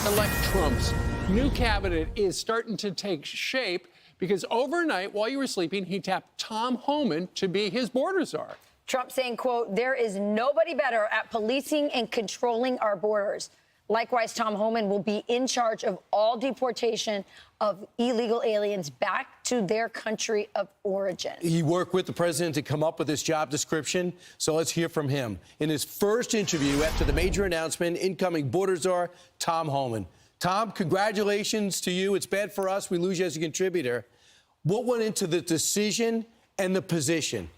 Elect Trump's new cabinet is starting to take shape because overnight, while you were sleeping, he tapped Tom Homan to be his border czar. Trump saying, quote, "There is nobody better at policing and controlling our borders." Likewise, Tom Homan will be in charge of all deportation of illegal aliens back to their country of origin. He worked with the president to come up with this job description, so let's hear from him. In his first interview after the major announcement, incoming border czar Tom Homan. Tom, congratulations to you. It's bad for us. We lose you as a contributor. What went into the decision and the position?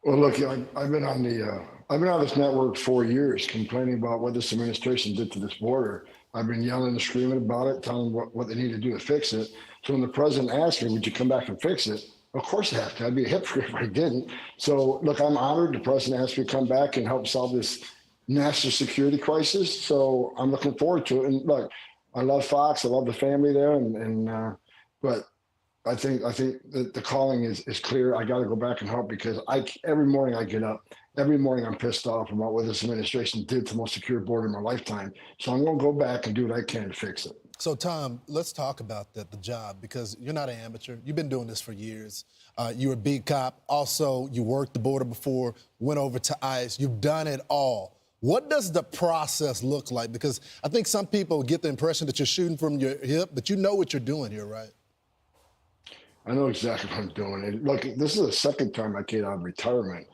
Well, look, I've been on this network 4 years complaining about what this administration did to this border. I've been yelling and screaming about it, telling them what they need to do to fix it. So when the president asked me, would you come back and fix it? Of course I have to. I'd be a hypocrite if I didn't. So, look, I'm honored the president asked me to come back and help solve this national security crisis. So I'm looking forward to it. And look, I love Fox. I love the family there. But I think that the calling is clear. I got to go back and help because every morning I get up. Every morning I'm pissed off about what this administration did to the most secure border in my lifetime. So I'm going to go back and do what I can to fix it. So, Tom, let's talk about the job, because you're not an amateur. You've been doing this for years. You're a big cop. Also, you worked the border before, went over to ICE. You've done it all. What does the process look like? Because I think some people get the impression that you're shooting from your hip, but you know what you're doing here, right? I know exactly what I'm doing. And look, this is the second time I came out of retirement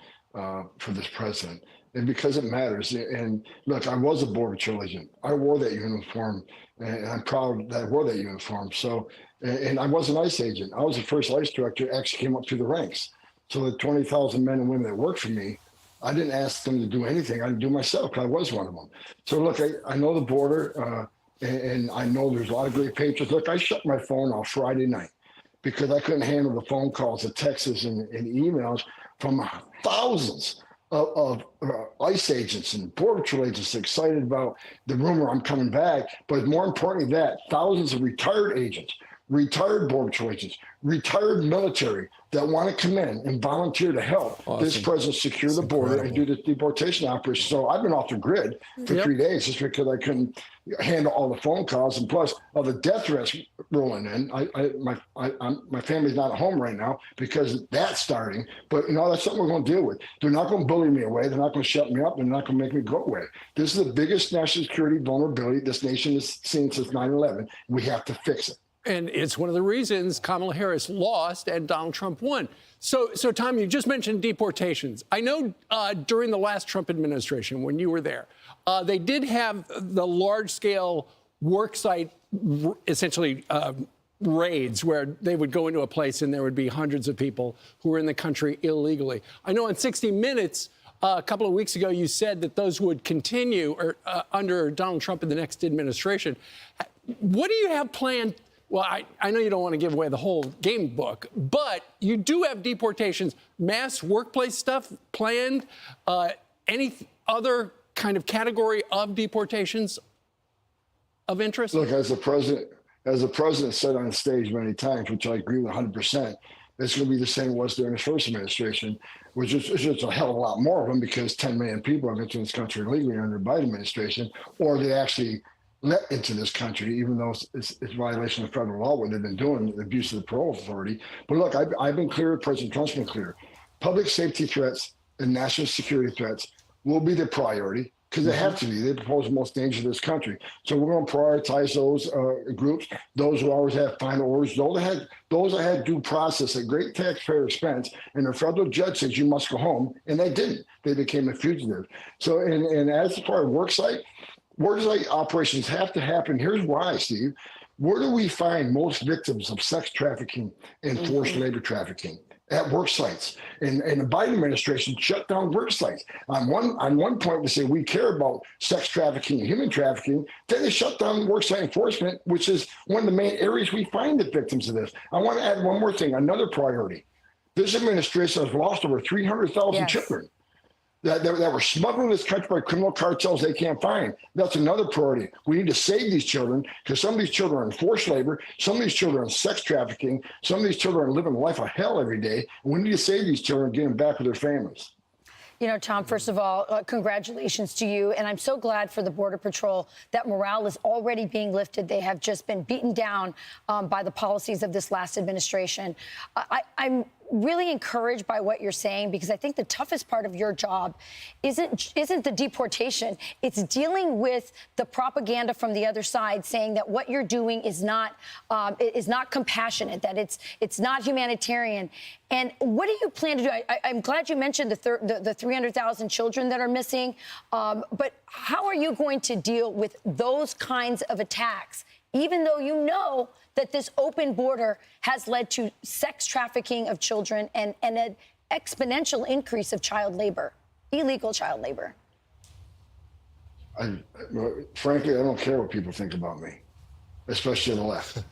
for this president, and because it matters. And look, I was a Border Patrol agent. I wore that uniform, and I'm proud that I wore that uniform. So, and I was an ICE agent. I was the first ICE director who actually came up through the ranks. So the 20,000 men and women that worked for me, I didn't ask them to do anything. I did do myself because I was one of them. So look, I know the border, and I know there's a lot of great patriots. Look, I shut my phone off Friday night because I couldn't handle the phone calls, the texts, and emails from thousands of ICE agents and Border Patrol agents excited about the rumor I'm coming back. But more importantly, that thousands of retired agents, retired Border Patrol agents, retired military that want to come in and volunteer to help this president secure the border and do the deportation operation. So I've been off the grid for 3 days just because I couldn't handle all the phone calls, and plus all the death threats rolling in. My family's not at home right now because that's starting. But that's something we're going to deal with. They're not going to bully me away. They're not going to shut me up. They're not going to make me go away. This is the biggest national security vulnerability this nation has seen since 9/11. We have to fix it. And it's one of the reasons Kamala Harris lost and Donald Trump won. So Tom, you just mentioned deportations. I know during the last Trump administration, when you were there, they did have the large-scale worksite, essentially raids, where they would go into a place and there would be hundreds of people who were in the country illegally. I know on 60 Minutes a couple of weeks ago, you said that those would continue under Donald Trump in the next administration. What do you have planned? Well, I know you don't want to give away the whole game book, but you do have deportations, mass workplace stuff planned, any other kind of category of deportations of interest? Look, as the president said on stage many times, which I agree with 100%, it's going to be the same it was during his first administration, which is just a hell of a lot more of them because 10 million people have entered this country illegally under the Biden administration, or they actually let into this country, even though it's violation of federal law, what they've been doing, the abuse of the parole authority. But look, I've been clear, President Trump's been clear. Public safety threats and national security threats will be the priority because they have to be. They pose the most danger to this country. So we're going to prioritize those groups, those who always have final orders, those that had due process at great taxpayer expense, and the federal judge says you must go home, and they didn't. They became a fugitive. So, and as far as worksite operations have to happen. Here's why, Steve. Where do we find most victims of sex trafficking and forced labor trafficking? At work sites. And the Biden administration shut down work sites. On one point, they say we care about sex trafficking and human trafficking. Then they shut down work site enforcement, which is one of the main areas we find the victims of this. I want to add one more thing, another priority. This administration has lost over 300,000 children that were smuggled in this country by criminal cartels they can't find. That's another priority. We need to save these children because some of these children are in forced labor, some of these children are in sex trafficking, some of these children are living a life of hell every day. And we need to save these children and get them back with their families. You know, Tom, first of all, congratulations to you. And I'm so glad for the Border Patrol that morale is already being lifted. They have just been beaten down by the policies of this last administration. I'm really encouraged by what you're saying, because I think the toughest part of your job isn't the deportation. It's dealing with the propaganda from the other side saying that what you're doing is not compassionate, that it's not humanitarian. And what do you plan to do? I'm glad you mentioned the 300,000 children that are missing, but how are you going to deal with those kinds of attacks, even though you know that this open border has led to sex trafficking of children and an exponential increase of child labor, illegal child labor? Frankly, I don't care what people think about me, especially on the left.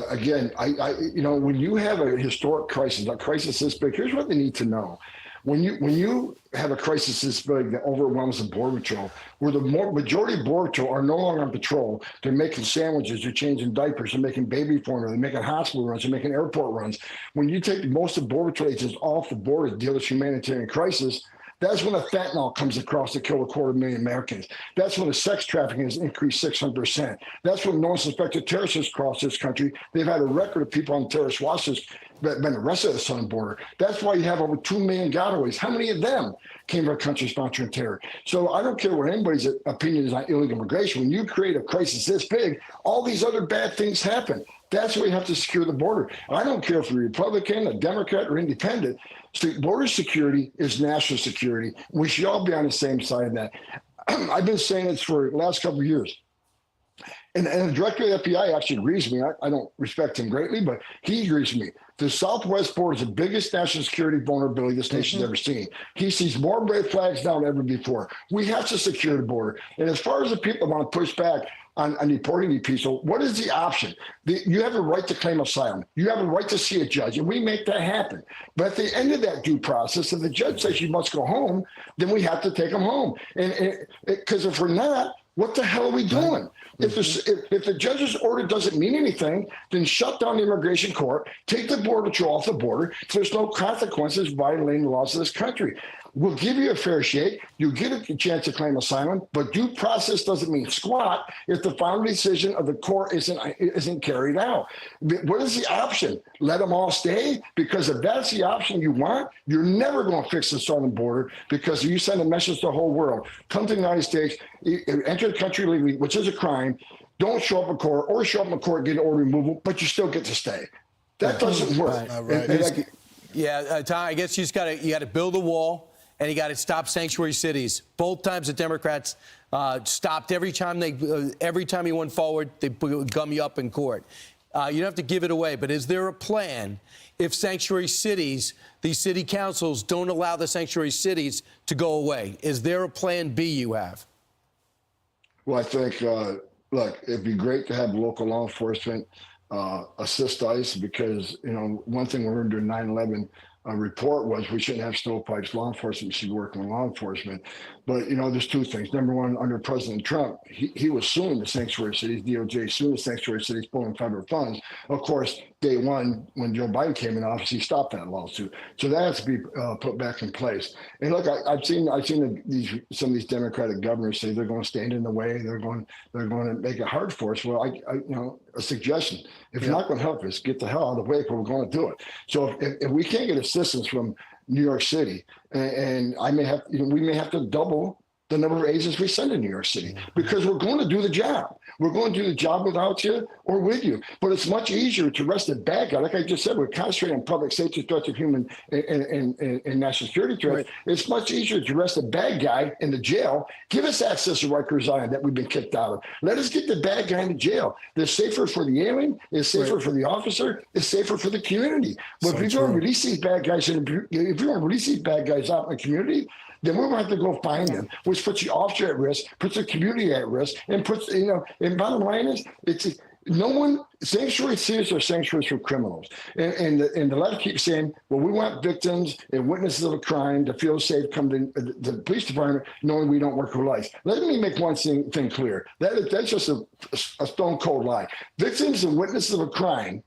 Again, when you have a historic crisis, a crisis this big, here's what they need to know. When you have a crisis this big that overwhelms the Border Patrol, where the majority of Border Patrol are no longer on patrol, they're making sandwiches, they're changing diapers, they're making baby formula, they're making hospital runs, they're making airport runs. When you take most of Border Patrol agents off the border to deal with humanitarian crisis, that's when the fentanyl comes across to kill 250,000 Americans. That's when the sex trafficking has increased 600%. That's when no suspected terrorists has crossed this country. They've had a record of people on terrorist watch lists that have been arrested at the southern border. That's why you have over 2 million gotaways. How many of them came from a country sponsoring terror? So I don't care what anybody's opinion is on illegal immigration. When you create a crisis this big, all these other bad things happen. That's why you have to secure the border. I don't care if you're a Republican, a Democrat, or independent. Border security is national security. We should all be on the same side of that. I've been saying this for the last couple of years. And the director of the FBI actually agrees with me. I don't respect him greatly, but he agrees with me. The southwest border is the biggest national security vulnerability this nation's ever seen. He sees more red flags now than ever before. We have to secure the border. And as far as the people want to push back on deporting these people, what is the option? You have a right to claim asylum. You have a right to see a judge, and we make that happen. But at the end of that due process, if the judge says you must go home, then we have to take them home. Because if we're not, what the hell are we doing? If the judge's order doesn't mean anything, then shut down the immigration court, take the Border Patrol off the border, so there's no consequences violating the laws of this country. We'll give you a fair shake. You get a chance to claim asylum, but due process doesn't mean squat if the final decision of the court isn't carried out. What is the option? Let them all stay? Because if that's the option you want, you're never going to fix the southern border, because you send a message to the whole world. Come to the United States, enter the country legally, which is a crime. Don't show up in court, or show up in court, get an order removal, but you still get to stay. That doesn't work. Tom, I guess you got to build a wall. And you got to stop sanctuary cities. Both times the Democrats stopped every time he went forward, they gum you up in court. You don't have to give it away, but is there a plan if sanctuary cities, these city councils don't allow the sanctuary cities to go away? Is there a plan B you have? Well, I think, look, it'd be great to have local law enforcement assist ICE, because, one thing we learned during 9/11 report was we shouldn't have stovepipes. Law enforcement should be working with law enforcement. But, there's two things. Number one, under President Trump, he was suing the sanctuary cities, DOJ suing the sanctuary cities, pulling federal funds. Of course, day one, when Joe Biden came in office, he stopped that lawsuit. So that has to be put back in place. And look, I've seen some of these Democratic governors say they're going to stand in the way. They're going to make it hard for us. Well, a suggestion: if you're not going to help us, get the hell out of the way, because we're going to do it. So if we can't get assistance from New York City, and we may have to double the number of agents we send to New York City, because we're going to do the job. We're going to do the job without you or with you. But it's much easier to arrest a bad guy. Like I just said, we're concentrating on public safety threats of human and national security threats. Right. It's much easier to arrest a bad guy in the jail. Give us access to Rikers Island that we've been kicked out of. Let us get the bad guy in jail. It's safer for the alien. It's safer for the officer. It's safer for the community. But if you're going to release these bad guys, out in the community, then we're going to have to go find them, which puts the officer at risk, puts the community at risk, and puts, and bottom line is, sanctuary cities are sanctuaries for criminals. And the left keeps saying, well, we want victims and witnesses of a crime to feel safe, come to the police department knowing we don't work for life. Let me make one thing clear. That's just a stone cold lie. Victims and witnesses of a crime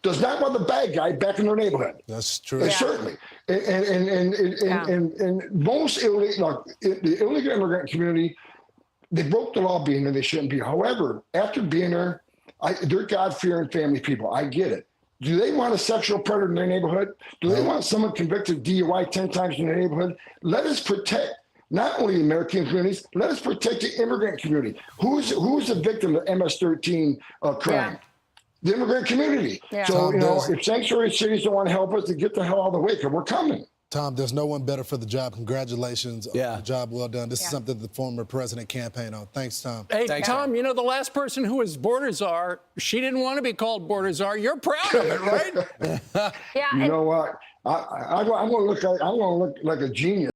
does not want the bad guy back in their neighborhood. That's true. And certainly, and most illegal, the illegal immigrant community, they broke the law being there, they shouldn't be. However, after being there, they're God-fearing family people. I get it. Do they want a sexual predator in their neighborhood? Do they want someone convicted of DUI 10 times in their neighborhood? Let us protect not only the American communities, let us protect the immigrant community. Who's the victim of MS-13 crime? Yeah. The immigrant community. Yeah. So, Tom, if sanctuary cities don't want to help us, to get the hell out of the way, because we're coming. Tom, there's no one better for the job. Congratulations on the job well done. This is something the former president campaigned on. Thanks, Tom. Hey, Thanks, Tom, you know, the last person who was border czar, she didn't want to be called border czar. You're proud of it, right? Yeah. You know what? I'm going to look like a genius.